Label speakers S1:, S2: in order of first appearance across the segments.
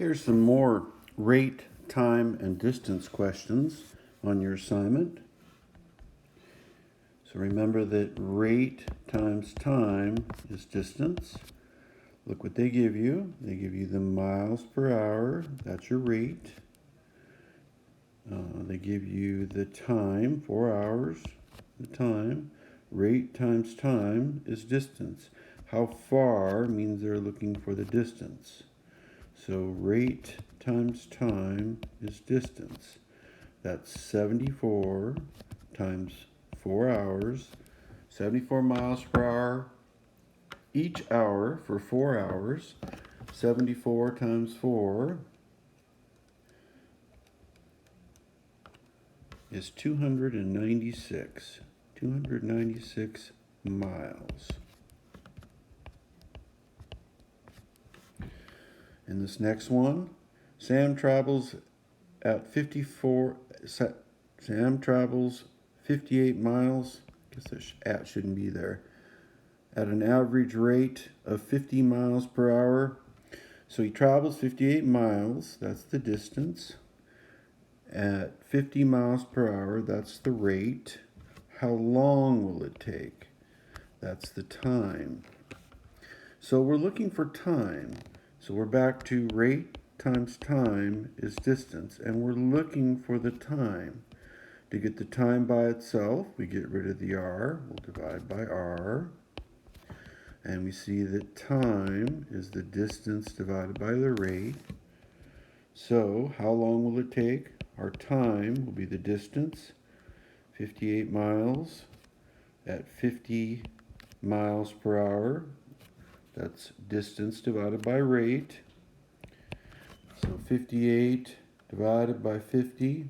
S1: Here's some more rate, time, and distance questions on your assignment. So remember that rate times time is distance. Look what they give you. They give you the miles per hour. That's your rate. They give you the time, 4 hours, the time. Rate times time is distance. How far means they're looking for the distance. So rate times time is distance. That's 74 times 4 hours, 74 miles per hour each hour for 4 hours. 74 times 4 is 296. 296 miles. In this next one, Sam travels 58 miles. I guess the at shouldn't be there. At an average rate of 50 miles per hour. So he travels 58 miles, that's the distance. At 50 miles per hour, that's the rate. How long will it take? That's the time. So we're looking for time. So we're back to rate times time is distance, and we're looking for the time. To get the time by itself, we get rid of the r, we'll divide by r, and we see that time is the distance divided by the rate. So how long will it take? Our time will be the distance, 58 miles at 50 miles per hour. That's distance divided by rate. So 58 divided by 50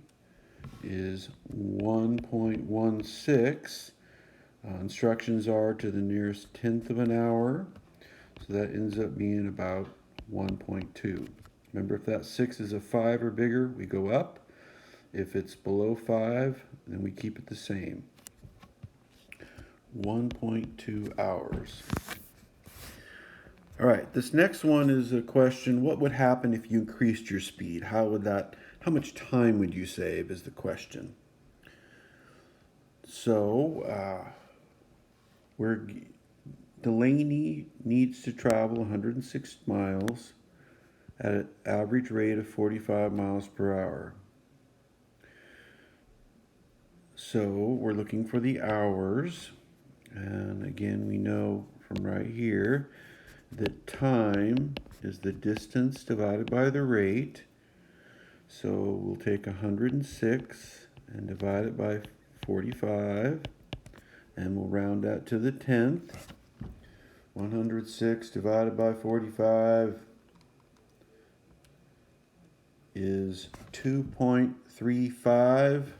S1: is 1.16. Instructions are to the nearest tenth of an hour. So that ends up being about 1.2. Remember, if that 6 is a 5 or bigger, we go up. If it's below 5, then we keep it the same. 1.2 hours. All right, this next one is a question, what would happen if you increased your speed? How much time would you save is the question. So, Delaney needs to travel 106 miles at an average rate of 45 miles per hour. So we're looking for the hours, and again we know from right here that time is the distance divided by the rate. So we'll take 106 and divide it by 45, and we'll round that to the 10th. 106 divided by 45 is 2.35.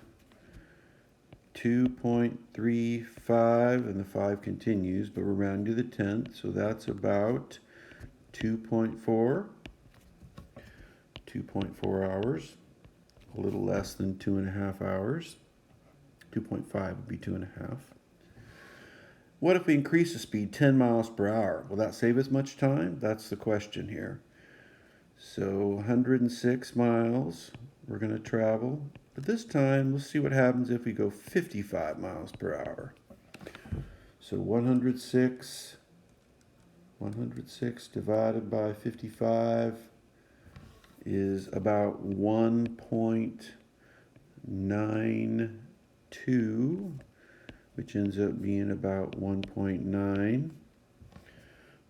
S1: 2.35, and the 5 continues, but we're rounding to the 10th, so that's about 2.4 hours, a little less than 2.5 hours. 2.5 would be 2.5. What if we increase the speed 10 miles per hour? Will that save as much time? That's the question here. So 106 miles we're going to travel. But this time, let's see what happens if we go 55 miles per hour. So 106 divided by 55 is about 1.92, which ends up being about 1.9.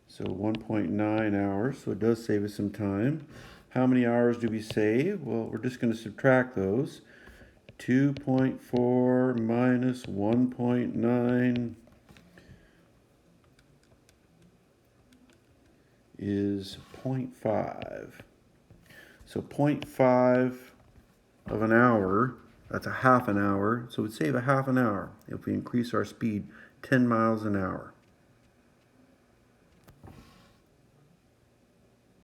S1: So 1.9 hours, so it does save us some time. How many hours do we save? Well, we're just going to subtract those. 2.4 minus 1.9 is 0.5. So 0.5 of an hour, that's a half an hour. So we'd save a half an hour if we increase our speed 10 miles an hour.